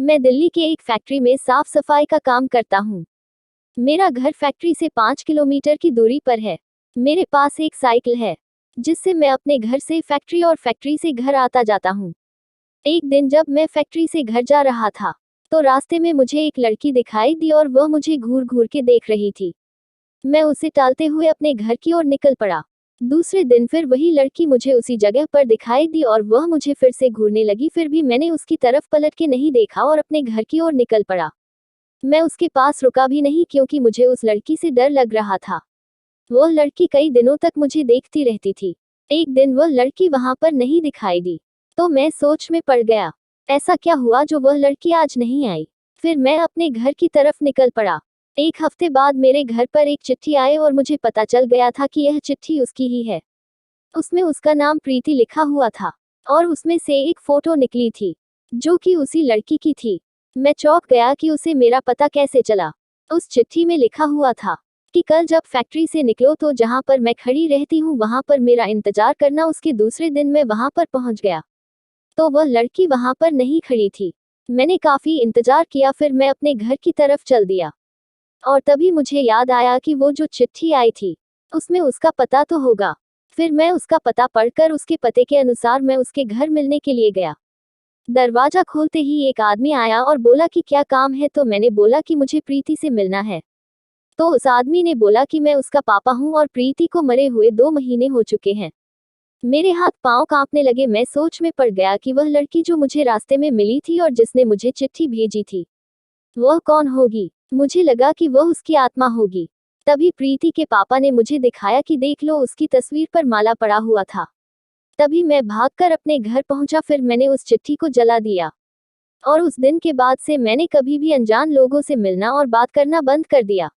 मैं दिल्ली के एक फैक्ट्री में साफ सफाई का काम करता हूँ। मेरा घर फैक्ट्री से 5 किलोमीटर की दूरी पर है। मेरे पास एक साइकिल है जिससे मैं अपने घर से फैक्ट्री और फैक्ट्री से घर आता जाता हूँ। एक दिन जब मैं फैक्ट्री से घर जा रहा था तो रास्ते में मुझे एक लड़की दिखाई दी और वह मुझे घूर घूर के देख रही थी। मैं उसे टालते हुए अपने घर की ओर निकल पड़ा। दूसरे दिन फिर वही लड़की मुझे उसी जगह पर दिखाई दी और वह मुझे फिर से घूरने लगी। फिर भी मैंने उसकी तरफ पलट के नहीं देखा और अपने घर की ओर निकल पड़ा। मैं उसके पास रुका भी नहीं क्योंकि मुझे उस लड़की से डर लग रहा था। वह लड़की कई दिनों तक मुझे देखती रहती थी। एक दिन वह लड़की वहां पर नहीं दिखाई दी तो मैं सोच में पड़ गया, ऐसा क्या हुआ जो वह लड़की आज नहीं आई। फिर मैं अपने घर की तरफ निकल पड़ा। एक हफ्ते बाद मेरे घर पर एक चिट्ठी आई और मुझे पता चल गया था कि यह चिट्ठी उसकी ही है। उसमें उसका नाम प्रीति लिखा हुआ था और उसमें से एक फोटो निकली थी जो कि उसी लड़की की थी। मैं चौंक गया कि उसे मेरा पता कैसे चला। उस चिट्ठी में लिखा हुआ था कि कल जब फैक्ट्री से निकलो तो जहां पर मैं खड़ी रहती हूँ वहां पर मेरा इंतजार करना। उसके दूसरे दिन मैं वहां पर पहुंच गया तो वह लड़की वहां पर नहीं खड़ी थी। मैंने काफी इंतजार किया, फिर मैं अपने घर की तरफ चल दिया और तभी मुझे याद आया कि वो जो चिट्ठी आई थी उसमें उसका पता तो होगा। फिर मैं उसका पता पढ़कर उसके पते के अनुसार मैं उसके घर मिलने के लिए गया। दरवाजा खोलते ही एक आदमी आया और बोला कि क्या काम है, तो मैंने बोला कि मुझे प्रीति से मिलना है। तो उस आदमी ने बोला कि मैं उसका पापा हूँ और प्रीति को मरे हुए 2 महीने हो चुके हैं। मेरे हाथ पांव कांपने लगे। मैं सोच में पड़ गया कि वह लड़की जो मुझे रास्ते में मिली थी और जिसने मुझे चिट्ठी भेजी थी वह कौन होगी। मुझे लगा कि वह उसकी आत्मा होगी। तभी प्रीति के पापा ने मुझे दिखाया कि देख लो, उसकी तस्वीर पर माला पड़ा हुआ था। तभी मैं भागकर अपने घर पहुंचा। फिर मैंने उस चिट्ठी को जला दिया और उस दिन के बाद से मैंने कभी भी अनजान लोगों से मिलना और बात करना बंद कर दिया।